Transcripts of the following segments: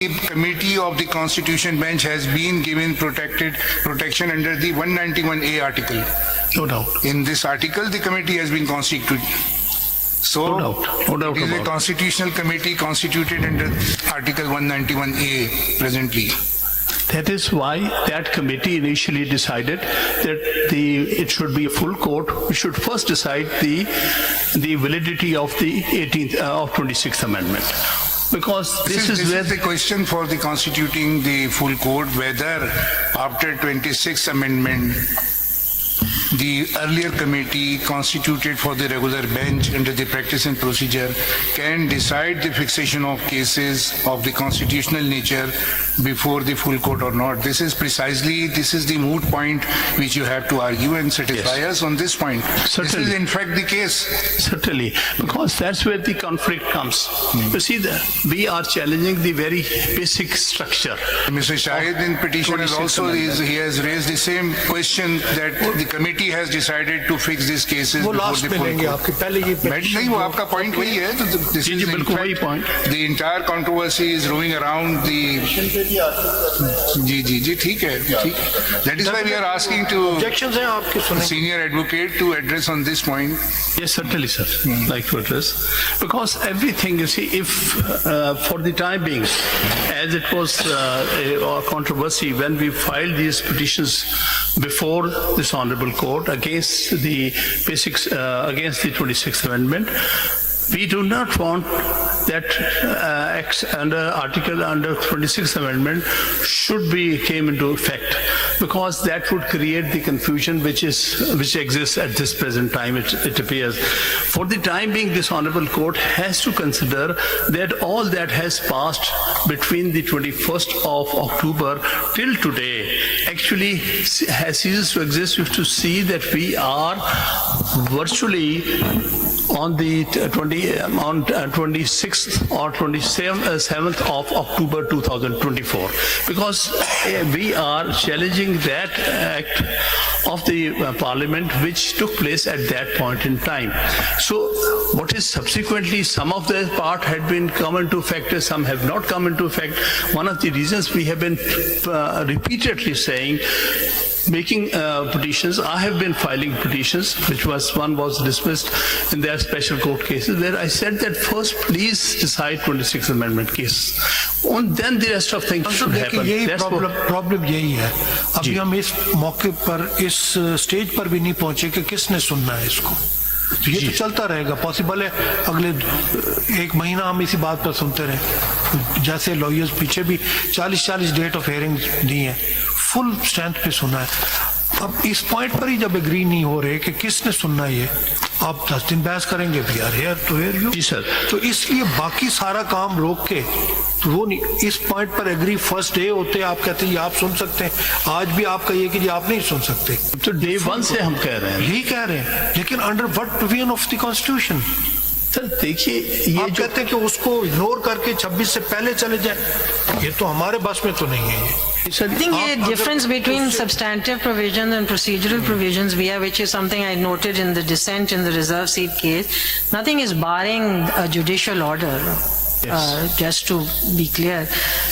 The committee of the Constitution Bench has been given protection under the 191A article. No doubt. In this article, the committee has been constituted. So, No doubt it is a about it. constitutional committee constituted under Article 191A presently. That is why that committee initially decided that it should be a full court. We should first decide the validity of the 26th Amendment. Because this is where the question for the constituting the full court, whether after 26th Amendment, the earlier committee constituted for the regular bench under the practice and procedure can decide the fixation of cases of the constitutional nature before the full court or not. This is the moot point which you have to argue and satisfy us on this point. Certainly. This is in fact the case. Certainly, because that's where the conflict comes. You see, we are challenging the very basic structure. Mr. Shahid in petition has also he has raised the same question that the committee has decided to fix these cases वो before last the में full लेंगे court. आपके पहले ये नहीं, वो आपका point वही है. This जी, is in बिल्कुल वही fact point. the entire controversy is roaming around the जी ठीक है. That is why we are asking to objections हैं आपके सुने senior advocate to address on this point. Yes, certainly, sir. Like to address. Because everything, you see, if for the time being, as it was a controversy when we filed these petitions before this honorable court against the basics, against the 26th Amendment, we do not want that under 26th Amendment should came into effect, because that would create the confusion which exists at this present time. It appears. For the time being, this honorable court has to consider that all that has passed between the 21st of October till today actually has ceased to exist. You have to see that we are virtually on the 26th or 27th of October 2024, because we are challenging that act of the Parliament which took place at that point in time. So what is subsequently, some of the part had been come into effect, some have not come into effect. One of the reasons we have been repeatedly saying, making petitions, I have been filing petitions, one was dismissed in their special court cases, where I said that first please decide 26th Amendment case, and then the rest of things should happen. यही That's problem यही है. अभी हम इस मौके पर इस stage पर भी नहीं पहुंचे कि किसने सुनना है इसको. तो ये तो चलता रहेगा. पॉसिबल है अगले एक महीना हम इसी बात पर सुनते रहे. जैसे लॉयर्स पीछे भी 40 डेट ऑफ हियरिंग दी है, फुल स्ट्रेंथ पे सुना है. अब इस पॉइंट पर ही जब एग्री नहीं हो रहे कि किसने सुनना है, आप 10 दिन बहस करेंगे, we are here to hear you. जी सर. तो इसलिए बाकी सारा काम रोक के, तो वो नहीं, इस पॉइंट पर एग्री फर्स्ट डे होते आप कहते हैं आप सुन सकते हैं. आज भी आप कहिए कि आप नहीं सुन सकते, तो डे 1 से हम कह रहे हैं. यही कह रहे हैं. लेकिन under what provision of the constitution? Sir देखिए, ये आप कहते हैं कि उसको इग्नोर करके 26 से पहले चले जाए, ये तो हमारे बस में तो नहीं है. ये I think the difference between substantive provisions and procedural provisions we have, which is something I noted in the dissent in the reserve seat case, nothing is barring a judicial order. Just to be clear,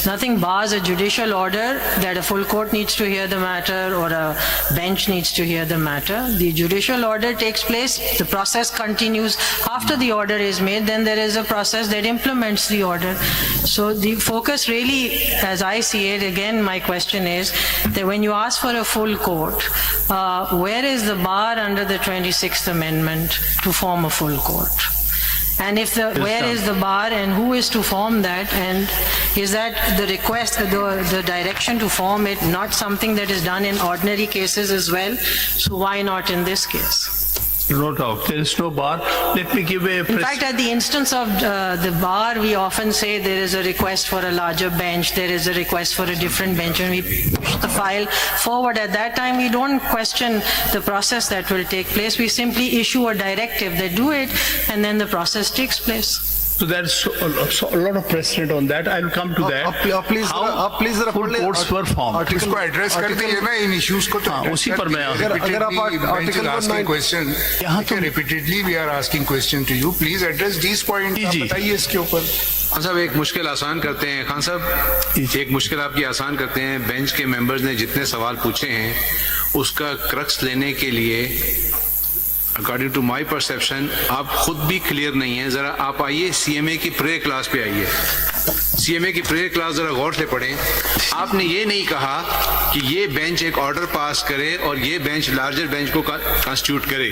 nothing bars a judicial order that a full court needs to hear the matter or a bench needs to hear the matter. The judicial order takes place, the process continues. After the order is made, then there is a process that implements the order. So the focus really, as I see it, again my question is that when you ask for a full court, where is the bar under the 26th Amendment to form a full court? And if where is the bar and who is to form that, and is that the request, the direction to form it, not something that is done in ordinary cases as well? So why not in this case? No doubt, there is no bar. Let me give a... In fact, at the instance of the bar, we often say there is a request for a larger bench, there is a request for a different bench, and we push the file forward. At that time, we don't question the process that will take place. We simply issue a directive that do it, and then the process takes place. So there's a lot of precedent on that. I'll come to that. आप please जरा full पढ़ लें। courts were formed. इसको address कर दिए ना इन issues को तो हाँ, उसी पर मैं अगर आप आर्टिकल क्वेश्चन यहाँ तो- repeatedly we are asking question to you please address this point जी। बताइए इसके ऊपर। खान साहब एक मुश्किल आसान करते हैं। खान साहब एक मुश्किल आपकी आसान करते हैं। बेंच के मेंबर्स ने जितने सवाल पूछे हैं उसका क्रक्स लेने के लिए अकॉर्डिंग टू माय परसेप्शन आप खुद भी क्लियर नहीं है। जरा आप आइए सीएमए की प्रेयर क्लास पे आइए। सीएमए की प्रेयर क्लास जरा गौर से पढ़ें। आपने ये नहीं कहा कि ये बेंच एक ऑर्डर पास करे और ये बेंच लार्जर बेंच को कॉन्स्टिट्यूट करे।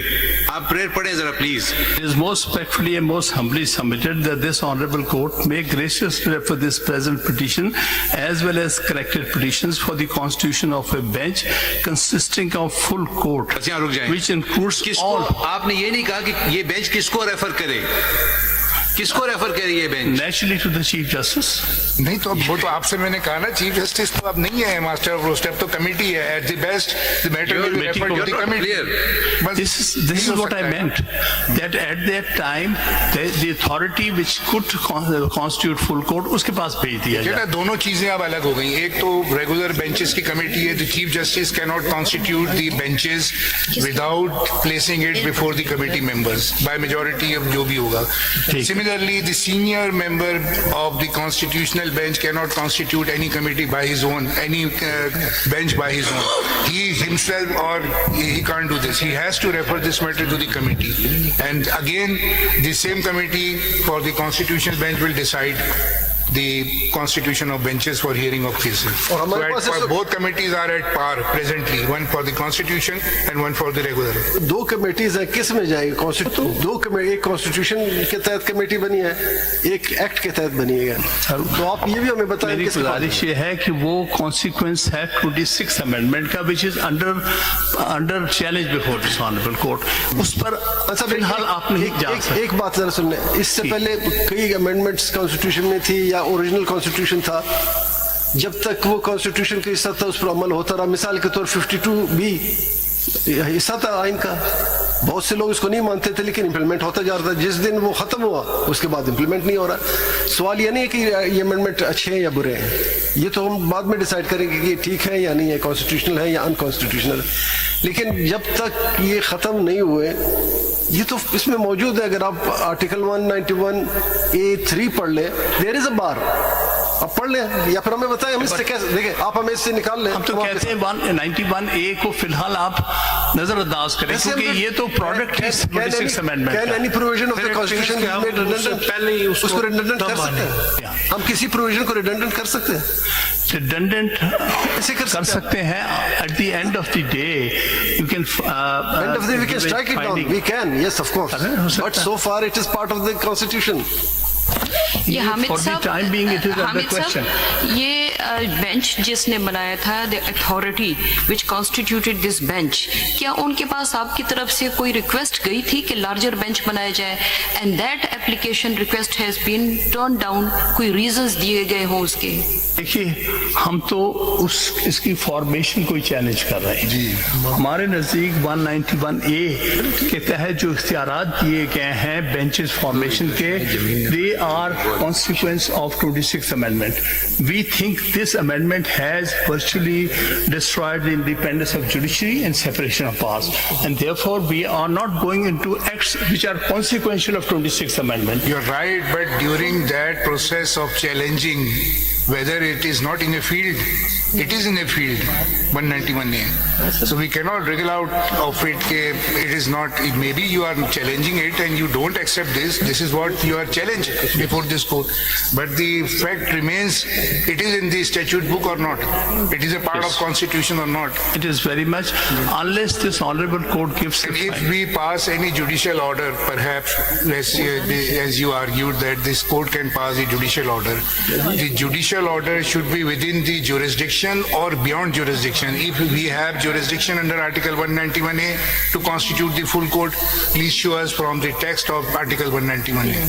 आप प्रेयर पढ़ें जरा please. It is most respectfully and most humbly submitted that this honorable court may graciously refer this present petition as well as corrected petitions for the constitution of a bench consisting of full court, बस यहाँ रुक जाएं। which includes किसको all. आपने ये नहीं कहा कि ये बेंच किसको रेफर करे, किसको रेफर करे ये bench? Naturally to the Chief Justice. नहीं तो अब वो तो आपसे मैंने कहा ना चीफ जस्टिस तो अब नहीं है मास्टर ऑफ रोस्टर तो कमेटी है at the best the matter will be referred to the committee. This is what I meant. That at that time the authority which could constitute full court उसके पास भेज दिया बेटा जाए। दोनों चीजें अब अलग हो गई। एक तो रेगुलर बेंचेस की कमेटी है the chief justice can not constitute the benches without placing it before the committee members by majority अब जो भी होगा। Similarly the senior member of the constitutional bench cannot constitute any committee by his own, any bench by his own. He himself or he can't do this. He has to refer this matter to the committee. And again, the same committee for the constitutional bench will decide the constitution of benches for hearing of cases. और हमारे पास So both committees are at par presently, one for the constitution and one for the regular. दो committees है, किस में जाएगी constitution? दो committee, एक constitution के तहत कमेटी बनी है, एक एक्ट के तहत बनी है। तो आप ये भी हमें बताएं मेरी किसके पास गुजारिश ये है कि वो कॉन्सिक्वेंस है 26 अमेंडमेंट का which is under challenge before this honourable court. उस पर अच्छा फिलहाल आप नहीं जा सकते। एक बात जरा सुनने, इससे पहले कई अमेंडमेंट्स कॉन्स्टिट्यूशन में थी या ओरिजिनल कॉन्स्टिट्यूशन था, जब तक वो कॉन्स्टिट्यूशन का हिस्सा था उस पर अमल होता रहा। मिसाल के तौर 52B हिस्सा था आइन का, बहुत से लोग इसको नहीं मानते थे लेकिन इंप्लीमेंट होता जा रहा था। जिस दिन वो खत्म हुआ उसके बाद इंप्लीमेंट नहीं हो रहा। सवाल ये नहीं है कि ये अमेंडमेंट अच्छे हैं या बुरे हैं, ये तो हम बाद में डिसाइड करेंगे कि ये ठीक है या नहीं है, कॉन्स्टिट्यूशनल है या अनकॉन्स्टिट्यूशनल है। लेकिन जब तक ये खत्म नहीं हुए, ये तो इसमें मौजूद है। अगर आप आर्टिकल 191A3 पढ़ ले, देयर इज अ बार, आप पढ़ लें या फिर हमें बताएं, हम इससे कैसे देखें, आप हमें इससे निकाल लें। हम तो कहते हैं 191A को फिलहाल आप नजरअंदाज करें क्योंकि ये तो प्रोडक्ट है 26 amendment. Can any provision of the constitution be made redundant? पहले ही उसको रिडंडेंट कर सकते हैं, हम किसी प्रोविजन को रिडंडेंट कर सकते हैं, रिडंडेंट ऐसे कर सकते हैं। At the end of the day you can end of the day we can strike it down, we can, yes of course, हो सकता but है। so far it is part of the constitution. ये Hamid For the साहब, time being it is under Hamid question. साहब, ये bench जिसने बनाया था, the authority which constituted this bench, क्या उनके पास आपकी तरफ से कोई रिक्वेस्ट गई थी कि लार्जर बेंच बनाया जाए? And that application request has been turn down, कोई रीजंस दिए गए हों उसके? देखिए, हम तो इसकी फॉर्मेशन को चैलेंज कर रहे हैं जी। हमारे नजदीक 191A के तहत जो इख्तियारात दिए गए हैं बेंचेस फॉर्मेशन के, they are consequence of 26th amendment. We think this amendment has virtually destroyed the independence of judiciary and separation of powers, and therefore we are not going into acts which are consequential of 26th amendment. You're right, but during that process of challenging whether it is not in a field, it is in a field, 191A. So we cannot wriggle out of it. It is not, maybe you are challenging it and you don't accept this. This is what you are challenged before this court. But the fact remains, it is in the statute book or not. It is a part of constitution or not. It is very much, unless this honorable court gives And a if we pass any judicial order, perhaps, as you argued that this court can pass a judicial order, the judicial order should be within the jurisdiction or beyond jurisdiction. If we have jurisdiction under Article 191A to constitute the full court, please show us from the text of Article 191A.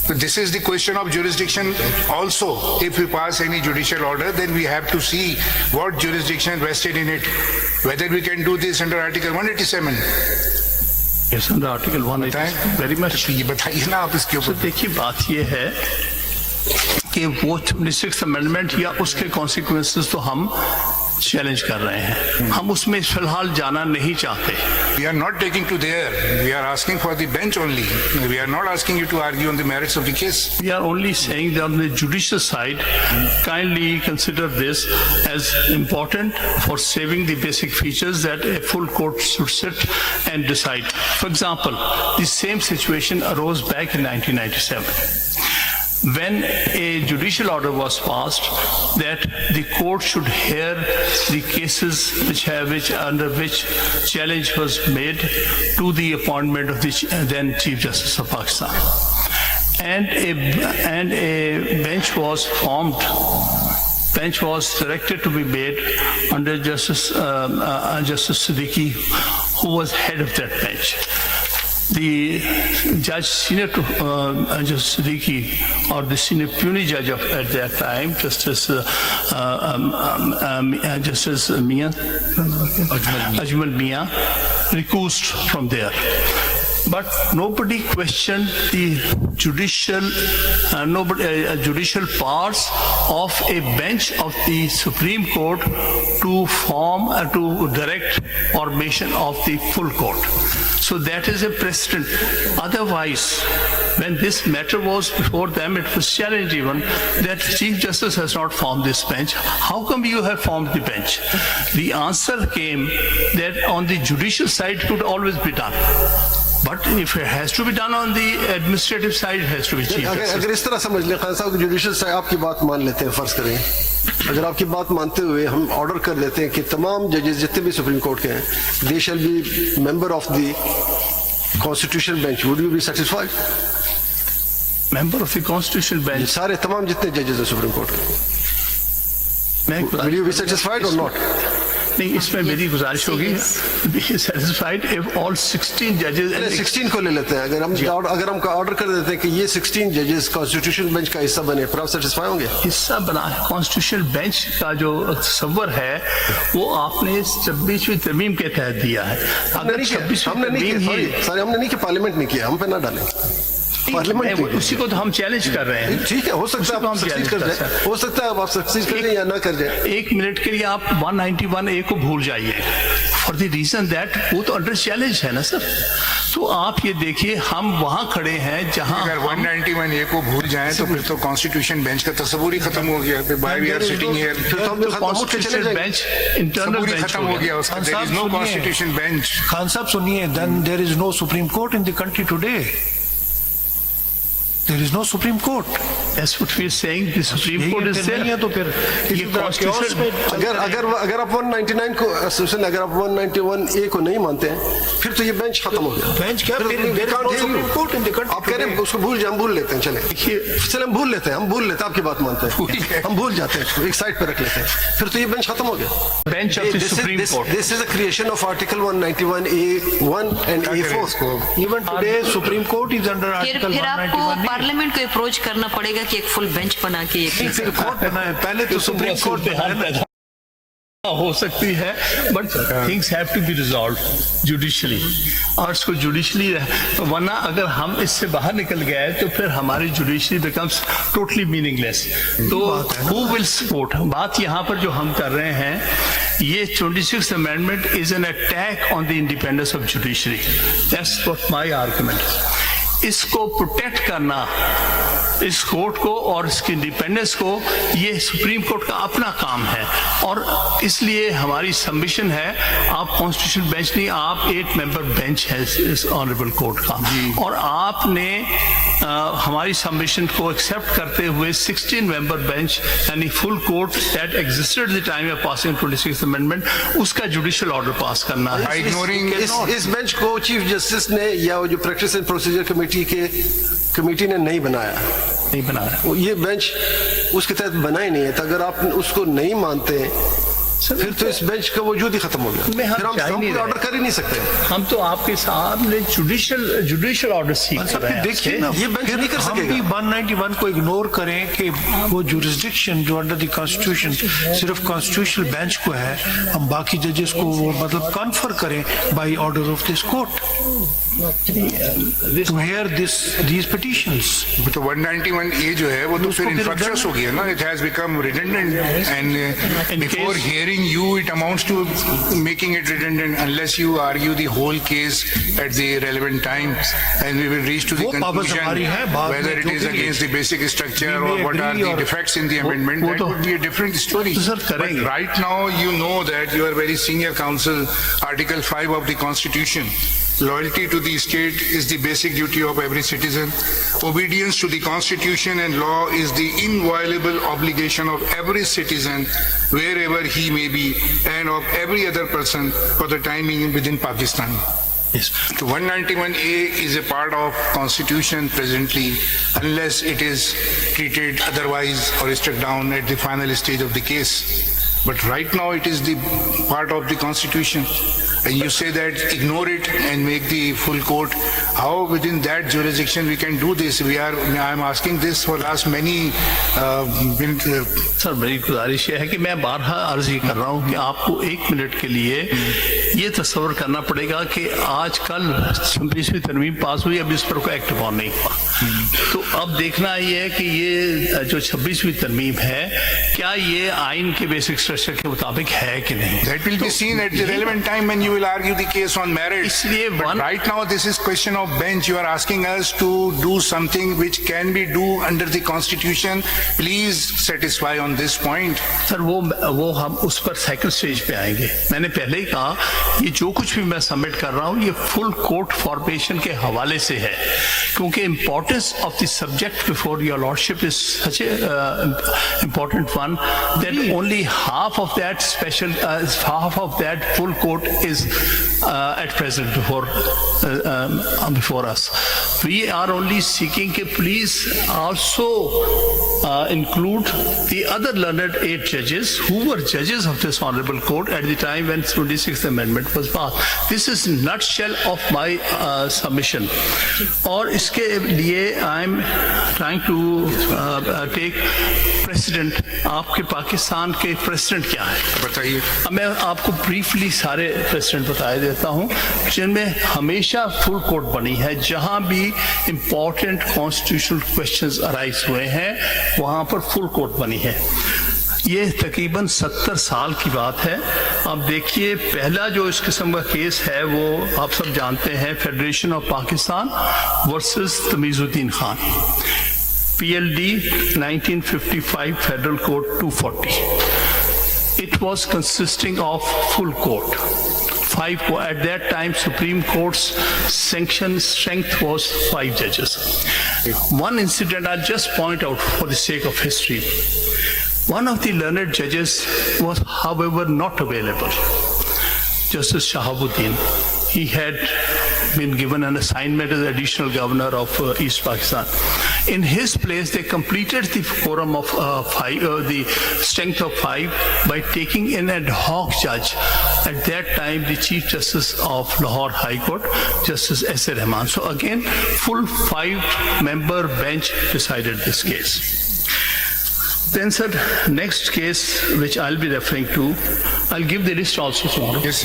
So this is the question of jurisdiction also. If we pass any judicial order, then we have to see what jurisdiction vested in it, whether we can do this under Article 187. Yes, under Article 1, बताएं very much. तो ये बताइए ना आप इसके तो ऊपर। देखिए बात ये है कि वो 26th अमेंडमेंट या उसके कॉन्सिक्वेंसेस तो हम चैलेंज कर रहे हैं, हम उसमें फिलहाल जाना नहीं चाहते। We are not taking to there. We are asking for the bench only. We are not asking you to argue on the merits of the case. We are only saying that on the judicial side, kindly consider this as important for saving the basic features that a full court should sit and decide. For example, the same situation arose back in 1997. When a judicial order was passed that the court should hear the cases under which challenge was made to the appointment of the then Chief Justice of Pakistan, and a bench was formed. Bench was directed to be made under Justice Siddiqui, who was head of that bench. The judge, senior to Justice Siddiqui, or the senior puisne judge at that time, Justice Ajmal Mian, recused from there. But nobody questioned the judicial powers of a bench of the Supreme Court to form to direct formation of the full court. So that is a precedent. Otherwise, when this matter was before them, it was challenged even that Chief Justice has not formed this bench. How come you have formed the bench? The answer came that on the judicial side it could always be done. But if it has to be done on the administrative side, it has to be Chief Justice. अगर इस तरह समझ लें खान साहब judicial साहब आपकी बात मान लेते हैं, फर्ज करें अगर आपकी बात मानते हुए हम ऑर्डर कर देते हैं कि तमाम जजेस जितने भी सुप्रीम कोर्ट के हैं, they shall be member of the constitutional bench, would you be satisfied? Member of the Constitutional Bench. सारे तमाम जितने जजेस हैं सुप्रीम कोर्ट के, विल यू बी सेटिस्फाइड और नॉट? नहीं, इसमें मेरी गुजारिश होगी बी सेटिस्फाइड इफ ऑल 16 जजेस 16 को ले लेते हैं, अगर हम ऑर्डर कर देते हैं कि ये 16 जजेस कॉन्स्टिट्यूशनल बेंच का हिस्सा बने, फिर आप सेटिस्फाई होंगे? हिस्सा बना है कॉन्स्टिट्यूशनल बेंच का जो तस्वर है वो आपने 26वीं तरमीम के तहत दिया है। अगर 26वीं तरमीम ही हमने नहीं किया, पार्लियामेंट ने किया, हम पे ना डालें। पार्लियामेंट उसी को तो हम चैलेंज कर रहे हैं। ठीक है, हो सकता है आप सक्सीड कर जाए, हो सकता है आप सक्सीड कर जाए या ना कर जाए। एक मिनट के लिए आप 191A को भूल जाइए, फॉर द रीजन दैट वो तो अंडर चैलेंज है ना सर। तो आप ये देखिए हम वहाँ खड़े हैं जहाँ अगर 191A को भूल जाएं तो फिर तो कॉन्स्टिट्यूशन बेंच का तस्वुर ही खत्म हो गया। Why we are sitting here? Constitutional bench internal तस्वुर ही बेंच खत्म हो गया उसका। There is no constitution bench. Khan साहब सुनिए, then there is no Supreme Court in the country today. There is no Supreme Court. That's what we are saying. The Supreme Court is there. नहीं है तो फिर ये constitutional अगर आप 199 को अगर आप 191A को नहीं मानते हैं, फिर तो ये बेंच खत्म हो गया। बेंच क्या? फिर there is no Supreme Court in the country आप कह रहे हैं उसको भूल जाए, हम भूल लेते हैं, चले हम भूल लेते हैं, आपकी बात मानते हैं, हम भूल जाते हैं, एक साइड पे रख लेते हैं, फिर तो ये बेंच खत्म हो गया। bench of the Supreme Court. This is a creation of Article 191A1 and A4. Even today Supreme Court is under Article फिर आपको 191. पार्लियामेंट को अप्रोच करना पड़ेगा कि एक फुल बेंच बना के ये केस फिर कोर्ट बना है, पहले तो सुप्रीम कोर्ट हो सकती है, but things have to be resolve judicially, और इसको जुडिशली, वरना अगर हम इससे बाहर निकल गए तो फिर हमारी जुडिशरी बिकम्स टोटली मीनिंगलेस। तो हु विल सपोर्ट? बात यहाँ पर जो हम कर रहे हैं, ये 26th amendment is an attack on the independence of judiciary. That's what my argument. इसको प्रोटेक्ट करना, इस कोर्ट को और इसकी इंडिपेंडेंस को, ये सुप्रीम कोर्ट का अपना काम है, और इसलिए हमारी सबमिशन है, आप कॉन्स्टिट्यूशन बेंच नहीं, आप 8 मेंबर बेंच है इस ऑनरेबल कोर्ट का, और आपने हमारी सबमिशन को एक्सेप्ट करते हुए 16 मेंबर बेंच यानी full court that existed the time of passing 26th amendment, उसका जुडिशियल ऑर्डर पास करना है। इस बेंच को चीफ जस्टिस ने या जो प्रैक्टिस एंड प्रोसीजर कमेटी ने नहीं बनाया, ये बेंच उसके तहत बना ही नहीं है। तो अगर आप उसको नहीं मानते फिर तो इस बेंच का वजूद ही खत्म हो गया, फिर हम ऑर्डर कर ही नहीं सकते। हम तो आपके सामने जुडिशियल ऑर्डर सीख रहे हैं। देखिए ना, ये बेंच नहीं कर हम भी 191 को इग्नोर करें कि वो जुरिस्डिक्शन जो अंडर द कॉन्स्टिट्यूशन सिर्फ कॉन्स्टिट्यूशनल बेंच को है, हम बाकी जजेस को वो मतलब कन्फर करें by order of this court. this to hear these petitions. तो 191A जो है वो तो फिर infructuous हो गया ना, it has become redundant and before case- hearing you it amounts to making it redundant unless you argue the whole case at the relevant time and we will reach to the वो बाबत हमारी है, conclusion बाद में whether it जो is भी against the basic structure we or may what are agree the or- defects in the amendment, वो that तो- would be a different story. तो सर But करेंगे। right now you know that you are very senior counsel, Article 5 of the Constitution. Loyalty to the state is the basic duty of every citizen. Obedience to the Constitution and law is the inviolable obligation of every citizen wherever he may be and of every other person for the time being within Pakistan. Yes. So 191A is a part of Constitution presently unless it is treated otherwise or struck down at the final stage of the case. But right now it is the part of the Constitution. And you say that ignore it and make the full court. How within that jurisdiction we can do this? I am asking this for last many sir मेरी गुजारिश ये है कि मैं बारहा अर्ज ये कर रहा हूँ कि आपको 1 मिनट के लिए ये तस्वर करना पड़ेगा कि आज कल 26वीं तरमीम पास हुई, अब इस पर कोई एक्ट ऑन नहीं हुआ। तो अब देखना ये है कि ये जो 26वीं तरमीम है क्या ये आइन के बेसिक स्ट्रक्चर के मुताबिक है कि नहीं। that will be seen at the relevant time when you will argue the case on merits. इसलिए But one- right now this is question of bench. You are asking us to do something which can be do under the Constitution. Please satisfy on this point. Sir वो हम उस पर second stage पे आएंगे। मैंने पहले ही कहा ये जो कुछ भी मैं सबमिट कर रहा हूँ ये फुल कोर्ट फॉर्मेशन के हवाले से है, क्योंकि importance of the subject before your lordship is such important one that only half of that full court is at present before us. We are only seeking के please also include the other learned 8 judges who were judges of this honorable court at the time when 26th amendment was passed. This is nutshell of my submission. और इसके लिए I am trying to take precedent. आपके पाकिस्तान के president क्या है बताइए। अब मैं आपको ब्रीफली सारे प्रेसिडेंट बता देता हूं जिनमें हमेशा फुल कोर्ट बनी है। जहां भी इंपॉर्टेंट कॉन्स्टिट्यूशनल क्वेश्चंस अराइज हुए हैं वहां पर फुल कोर्ट बनी है। ये तकरीबन 70 साल की बात है। अब देखिए पहला जो इस किस्म का केस है वो आप सब जानते हैं, federation of Pakistan versus Tamizuddin Khan, PLD 1955 Federal Court 240. It was consisting of full court. At that time, Supreme Court's sanction strength was 5 judges. One incident I'll just point out for the sake of history. One of the learned judges was, however, not available. Justice Shahabuddin. He had been given an assignment as additional governor of East Pakistan. In his place, they completed the quorum of the strength of 5 by taking an ad hoc judge. At that time, the Chief Justice of Lahore High Court, Justice S.A. Rahman. So again, full 5-member bench decided this case. Then, sir, next case which I'll be referring to, I'll give the list also tomorrow. Yes.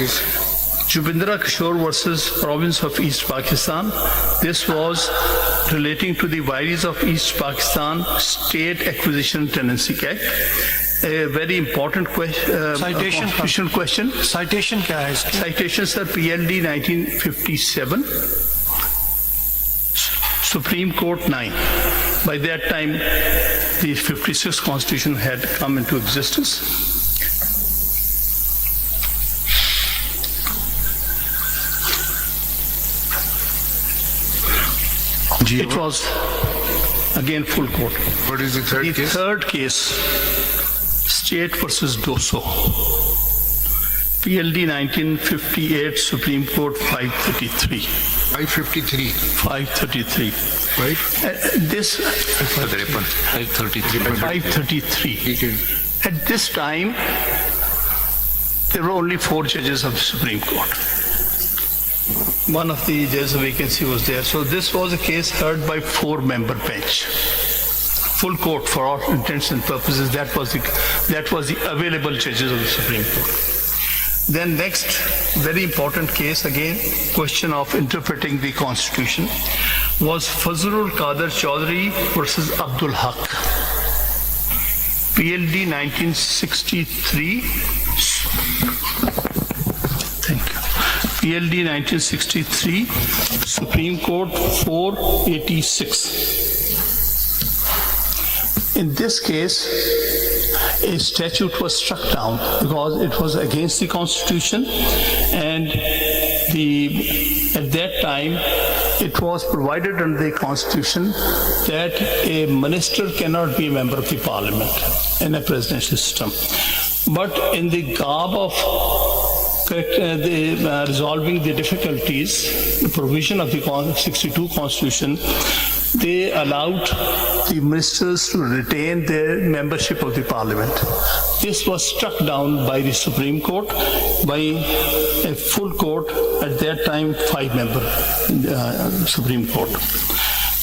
Jubindra Kishore versus Province of East Pakistan. This was relating to the Viaries of East Pakistan State Acquisition Tenancy Act. A very important Citation, constitutional question. Citation क्या है इसकी? Citation, sir, PLD 1957, Supreme Court 9. By that time, the 56th Constitution had come into existence. It was again full court. What is the third The case? third case, State versus Doso, PLD 1958, Supreme Court 533. 553. 533. Right? This 533. ठीक है। At this time, there were only 4 judges of the Supreme Court. One of the judges' vacancy was there. So this was a case heard by 4-member bench. Full court for all intents and purposes. That was the available judges of the Supreme Court. Then next, very important case again, question of interpreting the constitution, was Fazlul Qadir Chaudhary versus Abdul Haq. PLD 1963. Thank you. PLD 1963, Supreme Court 486. In this case, a statute was struck down because it was against the Constitution, and at that time it was provided under the Constitution that a minister cannot be a member of the Parliament in a presidential system. But in the garb of resolving the difficulties, the provision of the 62 Constitution, they allowed the ministers to retain their membership of the Parliament. This was struck down by the Supreme Court, by a full court, at that time 5-member Supreme Court.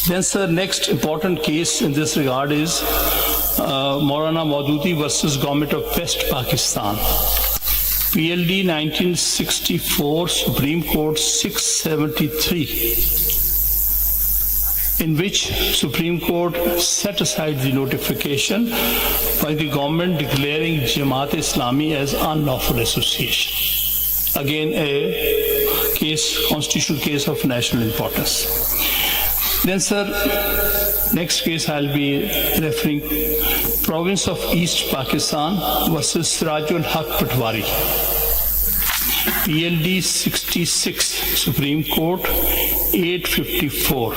Then, sir, next important case in this regard is Maulana Maududi versus Government of West Pakistan. PLD 1964, Supreme Court 673. In which Supreme Court set aside the notification by the government declaring Jamaat Islami as unlawful association. Again, a case, constitutional case of national importance. Then, sir, next case I'll be referring, Province of East Pakistan versus Sirajul Haq Patwari. PLD 66, Supreme Court 854.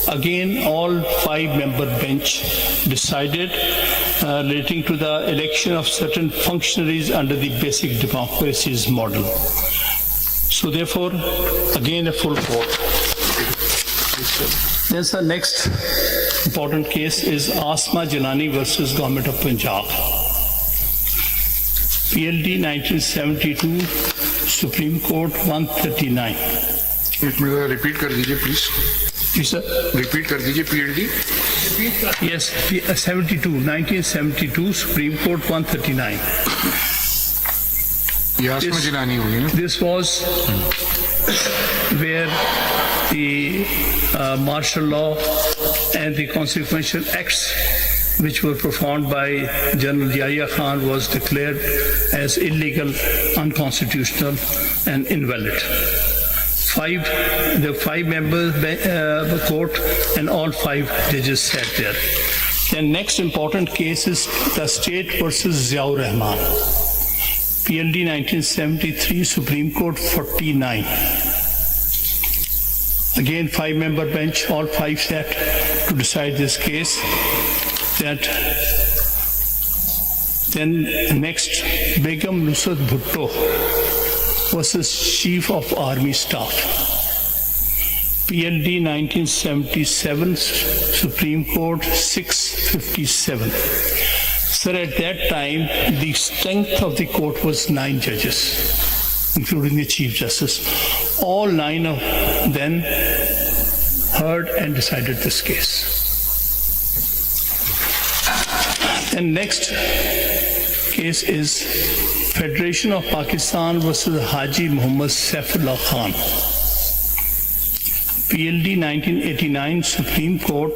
Again, all 5-member bench decided relating to the election of certain functionaries under the basic democracies model. So therefore, again a full court. Then the next important case is Asma Jalani versus Government of Punjab. PLD 1972, Supreme Court 139. एक minute repeat कर दीजिए please. Ji sir. Repeat कर दीजिए PLD. Yes, 1972, Supreme Court 139. ये आसमा जिलानी हुई ना. This was where the martial law and the consequential acts which were performed by General Yahya Khan was declared as illegal, unconstitutional and invalid. The 5-member court and all 5 judges sat there. The next important case is the state versus Ziaur Rahman. PLD 1973, Supreme Court 49. Again, 5-member bench, all 5 sat to decide this case. Then next, Begum Nusrat Bhutto versus Chief of Army Staff. PLD 1977, Supreme Court 657. Sir, at that time, the strength of the court was 9 judges, including the Chief Justice. All 9 of them heard and decided this case. And next case is Federation of Pakistan versus Haji Muhammad Saifullah Khan. PLD 1989, Supreme Court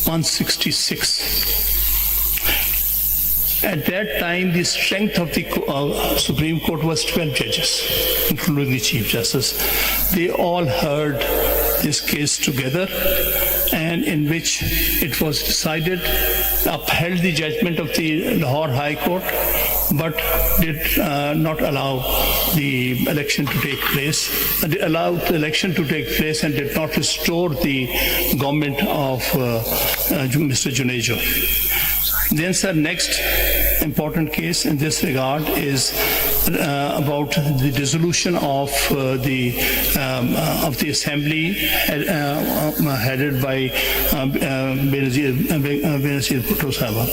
166. At that time, the strength of the Supreme Court was 12 judges, including the Chief Justice. They all heard this case together, and in which it was decided, upheld the judgment of the Lahore High Court, but did not allow the election to take place. They allowed the election to take place and did not restore the government of Mr. Junejo. Then, sir, next important case in this regard is about the dissolution of the assembly headed by Benazir Bhutto Sahaba.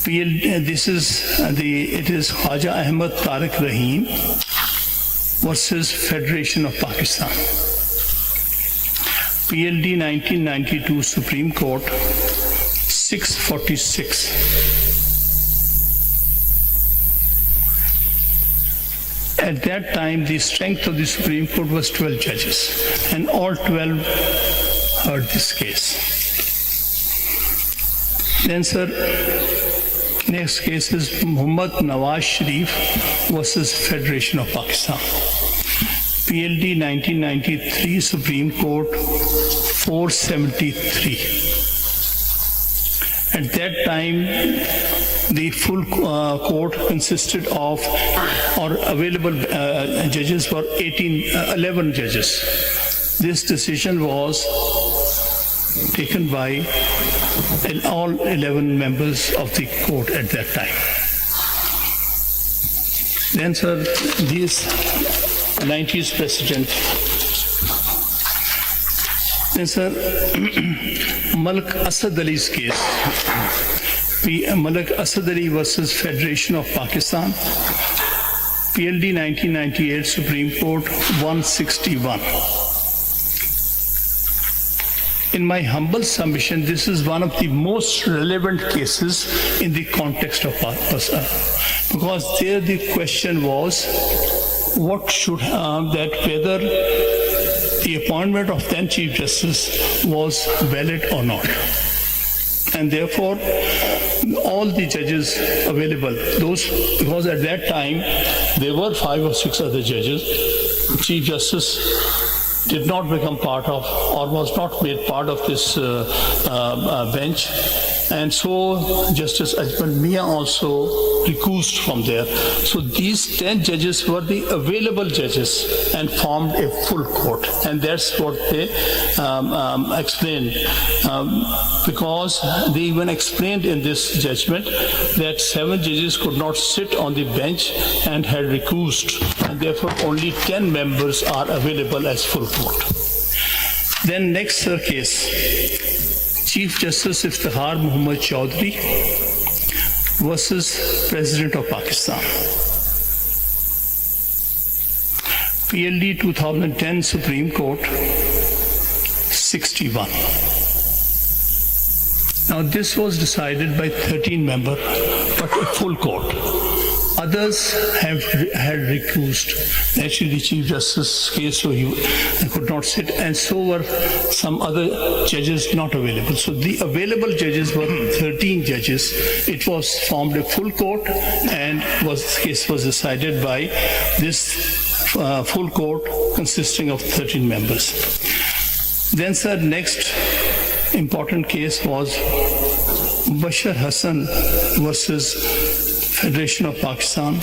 It is Khaja Ahmad Tariq Rahim versus Federation of Pakistan. PLD 1992, Supreme Court 646. At that time, the strength of the Supreme Court was 12 judges, and all 12 heard this case. Then, sir, next case is Muhammad Nawaz Sharif versus Federation of Pakistan. PLD 1993, Supreme Court 473. At that time, the full court consisted of, or available judges were 11 judges. This decision was taken by all 11 members of the court at that time. Then, sir, this 90s precedent. Then, sir, Malik Asad Ali's case. Malik Asad Ali versus Federation of Pakistan. PLD 1998, Supreme Court 161. In my humble submission, this is one of the most relevant cases in the context of Pakistan, because there the question was what should that whether the appointment of then Chief Justice was valid or not. And therefore, all the judges available, those, because at that time there were 5 or 6 other judges, Chief Justice did not become part of, or was not made part of this bench. And so Justice Ajmal Mia also recused from there. So these 10 judges were the available judges and formed a full court. And that's what they explained. Because they even explained in this judgment that 7 judges could not sit on the bench and had recused. And therefore only 10 members are available as full court. Then next case. Chief Justice Iftikhar Muhammad Chaudhry versus President of Pakistan. PLD 2010, Supreme Court 61. Now this was decided by 13-member, but a full court. Others had recused. Actually, the Chief Justice's case, so he could not sit, and so were some other judges not available. So the available judges were 13 judges. It was formed a full court, and case was decided by this full court consisting of 13 members. Then, sir, next important case was Bashar Hassan versus Federation of Pakistan.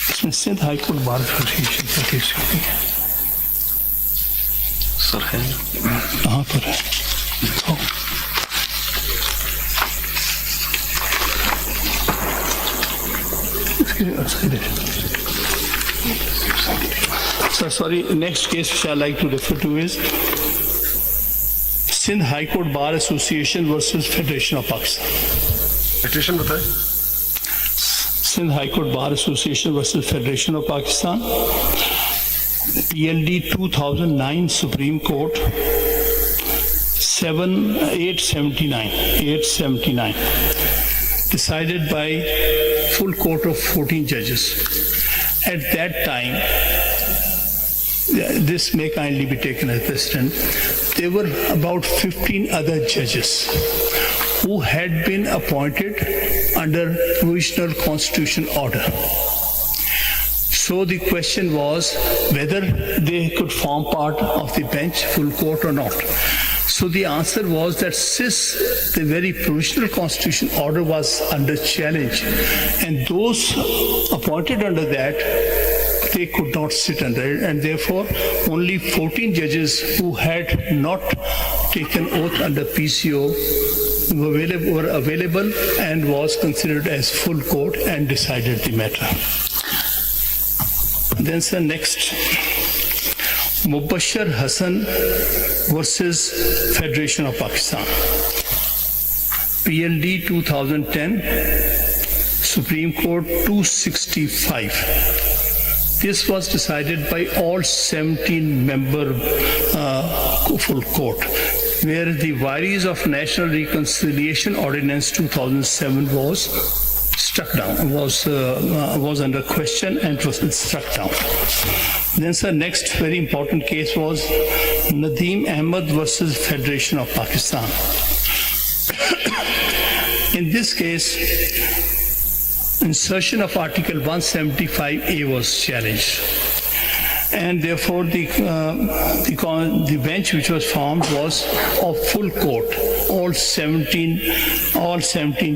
इसमें Sindh high court bar association का case है sir, है कहाँ पर है? Sir, sorry, next case which I like to refer to is Sindh High Court Bar Association versus Federation of Pakistan. Petition बताए. Sindh High Court Bar Association versus Federation of Pakistan. PLD 2009 Supreme Court 879. Decided by full court of 14 judges. At that time, this may kindly be taken as precedent, there were about 15 other judges who had been appointed under provisional constitution order. So the question was whether they could form part of the bench, full court or not. So the answer was that since the very provisional constitution order was under challenge, and those appointed under that, they could not sit under it, and therefore only 14 judges who had not taken oath under PCO were available and was considered as full court and decided the matter. Then, sir, next, Mubashir Hassan versus Federation of Pakistan. PLD 2010, Supreme Court 265. This was decided by all 17-member full court, where the Vires of National Reconciliation Ordinance 2007 was struck down, was under question and was struck down. Then, sir, next very important case was Nadeem Ahmed versus Federation of Pakistan. In this case, insertion of Article 175A was challenged. And therefore, the bench which was formed was of full court. All 17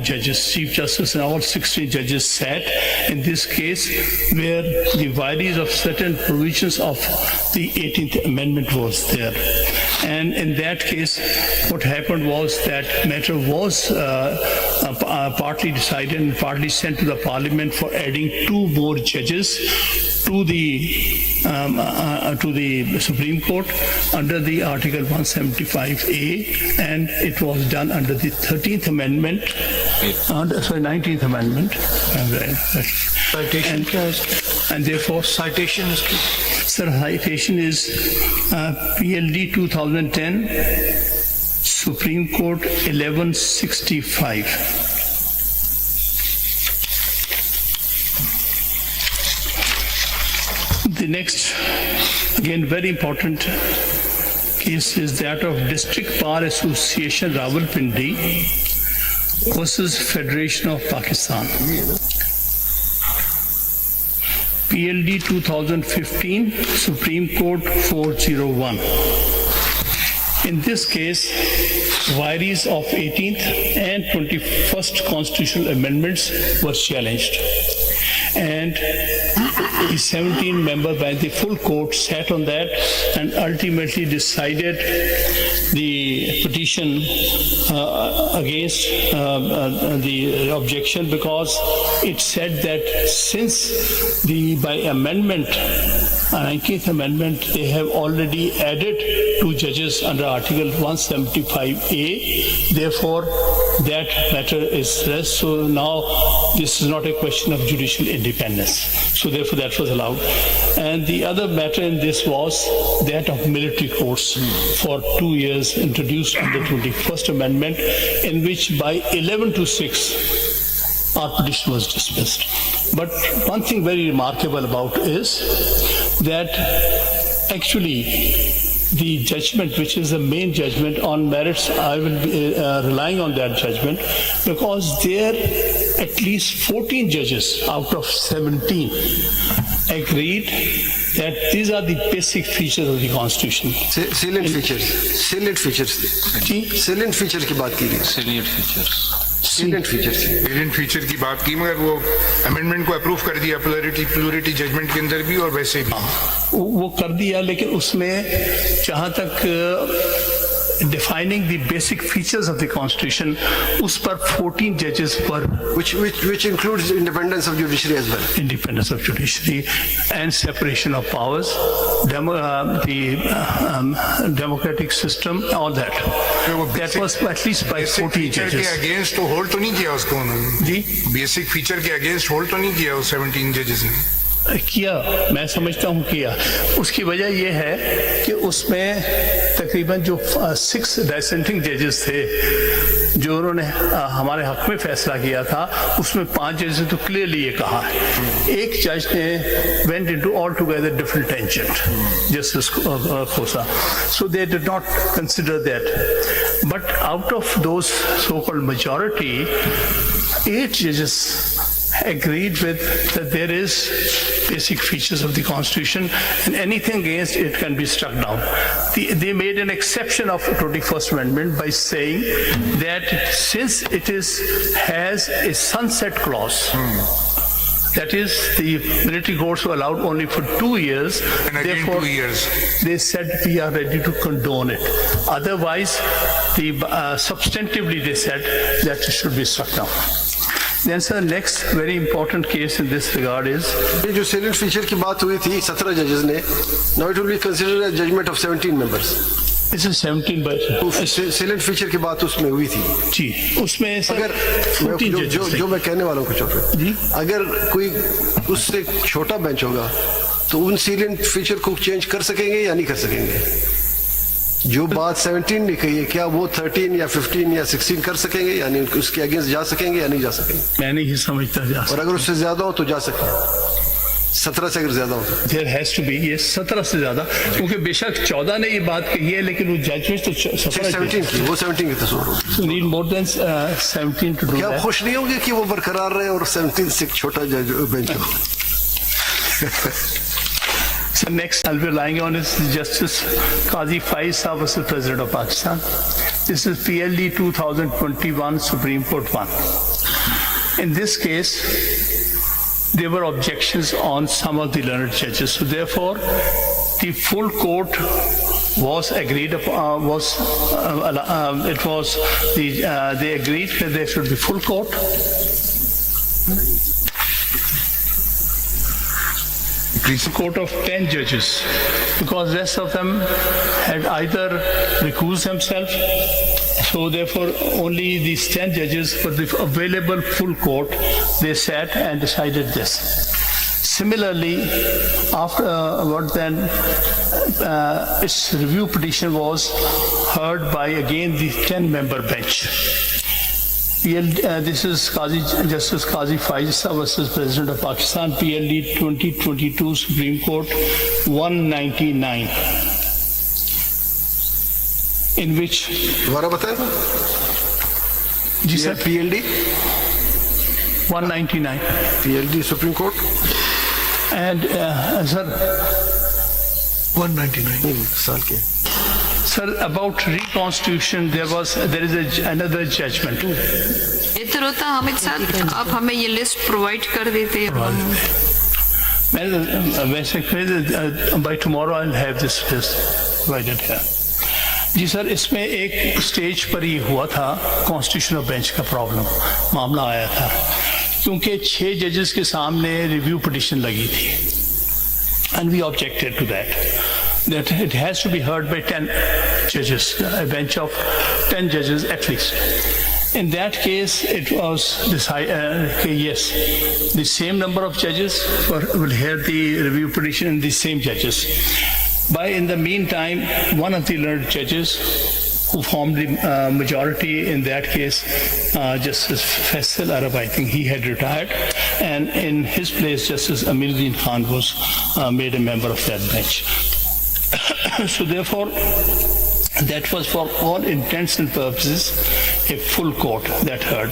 judges, Chief Justice and all 16 judges sat in this case, where the vagaries of certain provisions of the 18th Amendment was there. And in that case, what happened was that matter was partly decided and partly sent to the Parliament for adding 2 more judges to the Supreme Court under the Article 175A, and it was done under the 13th Amendment, 19th Amendment. Citation क्या है इसकी? And therefore, Citation इसकी? sir, citation is PLD 2010, Supreme Court 1165. The next, again, very important case is that of District Bar Association Rawalpindi versus Federation of Pakistan. PLD 2015, Supreme Court 401. In this case, vagaries of 18th and 21st constitutional amendments were challenged. And the 17-member by the full court sat on that and ultimately decided the petition against the objection, because it said that since by amendment, 19th Amendment, they have already added 2 judges under Article 175A. Therefore, that matter is rest. So now this is not a question of judicial independence. So therefore, that was allowed. And the other matter in this was that of military courts for 2 years, introduced under 21st Amendment, in which by 11-6, our petition was dismissed. But one thing very remarkable about is that actually the judgment, which is the main judgment on merits, I will be relying on that judgment, because there at least 14 judges out of 17 agreed that these are the basic features of the Constitution. Salient features की बात की गई. Salient features. Agent feature की बात की, मगर वो amendment को अप्रूव कर दिया प्लूरिटी जजमेंट के अंदर भी और वैसे भी वो कर दिया, लेकिन उसमें जहाँ तक defining the basic features of the Constitution, उस पर 14 judges were, which includes independence of judiciary as well. Independence of judiciary and separation of powers, the democratic system, all that. That was at least by 14 judges. के against तो hold तो नहीं किया उसको उन्होंने जी, basic feature के against hold तो नहीं किया उस 17 जजेस ने. किया, मैं समझता हूँ किया. उसकी वजह यह है कि उसमें तकरीबन जो 6 डिसेंटिंग जजेस थे जो उन्होंने हमारे हक में फैसला किया था, उसमें 5 जजेस ने तो क्लियरली ये कहा है. एक जज ने went into all together different tangent, justice Khosa, so they did not consider that. But out of those so called majority, 8 judges agreed with that there is basic features of the Constitution and anything against it can be struck down. They made an exception of the 21st Amendment by saying that since it has a sunset clause, that is, the military courts were allowed only for 2 years. And again therefore, 2 years. They said we are ready to condone it. Otherwise, substantively they said that it should be struck down. Then, sir, next very important case in this regard is ये जो salient feature की बात हुई थी 17 judges ने, now it will be considered a judgment of 17 members. this is 17 by salient feature की बात उसमें हुई थी. जी, उसमें सर अगर 14 judges थे. जो मैं कहने वाला हूँ कुछ और, जी, अगर कोई उससे छोटा बेंच होगा तो उन salient feature को चेंज कर सकेंगे या नहीं कर सकेंगे? जो बात 17 ने कही है, क्या वो 13 या 15 या 16 कर सकेंगे, यानी उसके अगेंस्ट जा सकेंगे या नहीं जा सकेंगे? मैं नहीं समझता जा और अगर उससे ज्यादा हो तो जा सकें, 17 से अगर ज्यादा हो तो। देयर हैज टू बी, ये 17 से ज्यादा, क्योंकि बेशक 14 ने ये बात कही है लेकिन वो जजमेंट तो 17 की, वो 17 की तस्वीर होगी। So need more than 17 to do क्या आप that. खुश नहीं होंगे कि वो बरकरार रहे और 17 से एक छोटा जज बेंच हो? So next I'll be relying on is Justice Qazi Faiz Saab versus President of Pakistan. This is PLD 2021 Supreme Court 1. In this case, there were objections on some of the learned judges. So therefore, the full court was agreed upon, they agreed that there should be full court. It's a court of 10 judges, because rest of them had either recused themselves, so therefore only these 10 judges were the available full court. They sat and decided this. Similarly, afterward then, its review petition was heard by again the 10-member bench. This is Justice Qazi Faiz Saab versus President of Pakistan, PLD 2022 Supreme Court 199, in which दोबारा बताएगा? जी sir, PLD 199 PLD Supreme Court and sir 199 साल के sir, about reconstitution there is another judgment. बेहतर होता हामिद साहब आप हमें ये लिस्ट प्रोवाइड कर देते। By tomorrow I'll have this list provided here. जी सर, इसमें एक स्टेज पर ही हुआ था कॉन्स्टिट्यूशनल बेंच का प्रॉब्लम, मामला आया था, क्योंकि 6 जजेस के सामने रिव्यू पिटिशन लगी थी, and we objected to that it has to be heard by 10 judges, a bench of 10 judges at least. In that case, it was decided, yes, the same number of judges will hear the review petition and the same judges. But in the meantime, one of the learned judges who formed the majority in that case, Justice Faisal Arab, I think he had retired, and in his place, Justice Amiruddin Khan was made a member of that bench. So therefore, that was for all intents and purposes a full court that heard.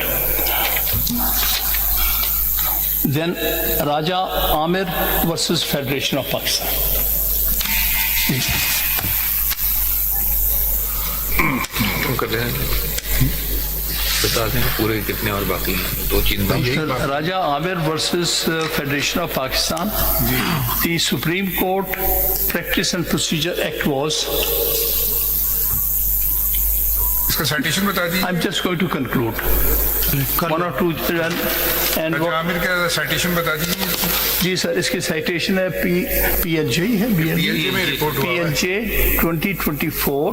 Then Raja Amir versus Federation of Pakistan. कर रहे हैं, बता दें पूरे कितने और बाकी हैं, 2 चीज बाकी। Raja Amir versus Federation of Pakistan. The Supreme Court Practice and Procedure Act was. इसका साइटेशन बता दीजिए। I'm just going to conclude. One or two and राजा आमिर का साइटेशन बता दीजिए। जी सर, इसकी साइटेशन है PLJ है, PLJ में रिपोर्ट हुआ है। PLJ 2024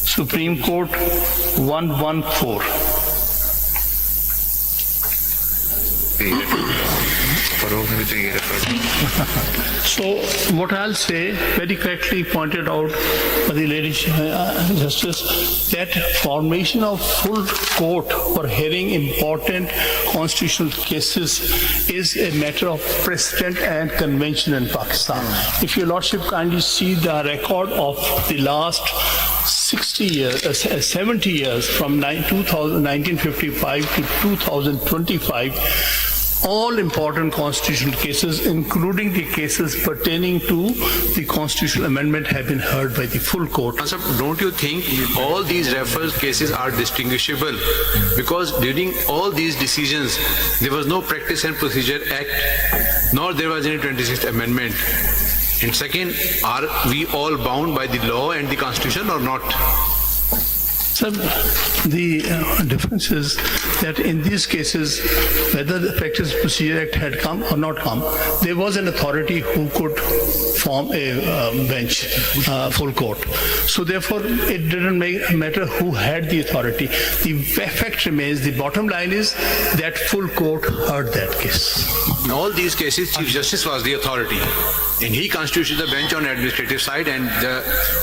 Supreme Court 114. So what I'll say, very correctly pointed out by the lady Justice, that formation of full court for hearing important constitutional cases is a matter of precedent and convention in Pakistan. If your Lordship kindly see the record of the last 70 years from 1955 to 2025, all important constitutional cases, including the cases pertaining to the constitutional amendment, have been heard by the full court. Sir, don't you think all these reference cases are distinguishable? Because during all these decisions, there was no Practice and Procedure Act, nor there was any 26th Amendment. And second, are we all bound by the law and the Constitution or not? Sir, the difference is that in these cases, whether the Practice and Procedure Act had come or not come, there was an authority who could form a bench, full court. So therefore, it didn't matter who had the authority. The fact remains, the bottom line is that full court heard that case. In all these cases, Chief Justice was the authority. And he constituted the bench on administrative side, and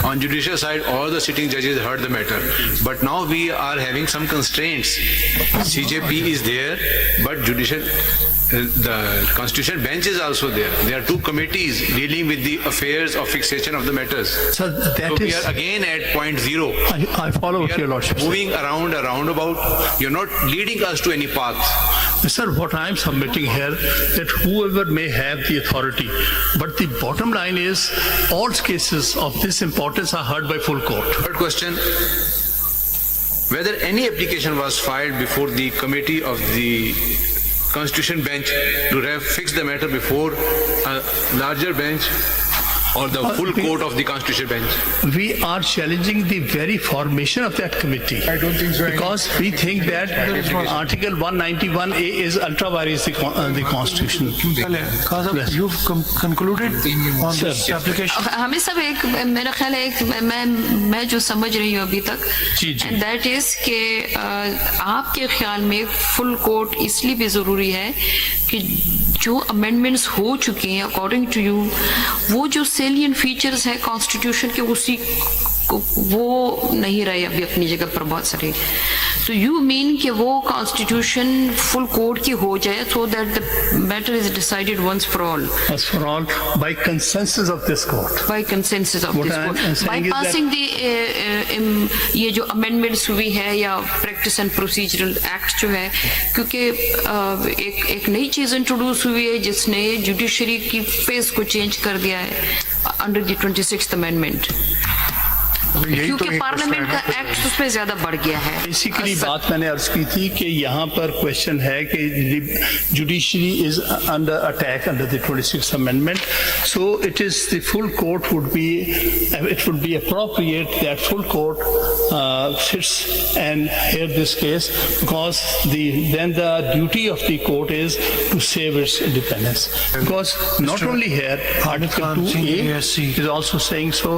on judicial side, all the sitting judges heard the matter. But now we are having some constraints. CJP is there, but the constitutional bench is also there. There are two committees dealing with the affairs of fixation of the matters. So that So we is, are again at point zero. I follow We what your are lordship said. moving around a roundabout. You're not leading us to any path. Sir, what I am submitting here, that whoever may have the authority, but the bottom line is, all cases of this importance are heard by full court. Third question, whether any application was filed before the committee of the Constitution bench to have fixed the matter before a larger bench or the full court of the Constitution bench? We are challenging the very formation of that committee. I don't think so. Because we think that Article 191A is ultra vires the Constitution. Kazam, you've concluded on this application. हमें सब एक मेरा ख्याल है एक मैं जो समझ रही हूँ अभी तक जी, जी। एंड दैट इज कि आपके ख्याल में फुल कोर्ट इसलिए भी जरूरी है कि जो अमेंडमेंट्स हो चुके हैं अकॉर्डिंग टू यू वो जो सेलियंट फीचर्स है कॉन्स्टिट्यूशन के उसी वो नहीं रहे अभी अपनी जगह पर बहुत सारे तो यू मीन कि वो कॉन्स्टिट्यूशन फुल कोर्ट की हो जाए so that the matter is decided once for all As for all, by consensus of this court. by consensus of What this I am court by saying is passing the ये जो amendments हुई है या practice and procedural act जो है क्योंकि एक नई चीज इंट्रोड्यूस हुई है जिसने जुडिशरी की फेस को चेंज कर दिया है अंडर द 26th amendment क्योंकि पार्लियामेंट का एक्ट उस पर ज्यादा बढ़ गया है बेसिकली बात मैंने अर्ज की थी कि यहाँ पर क्वेश्चन है कि judiciary is under attack under the 26th amendment so it is the full court would be appropriate that full court sits and hear this case because then the duty of the court is to save its independence because not only here Article Khan Singh, 2A ASC. is also saying so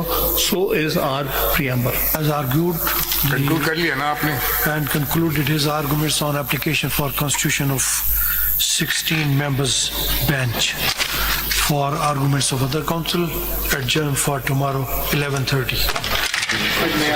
is our preamble. Has argued Conclude कर लिया ना आपने? and concluded his arguments on application for constitution of 16 members bench. For arguments of other counsel, adjourned for tomorrow 11:30.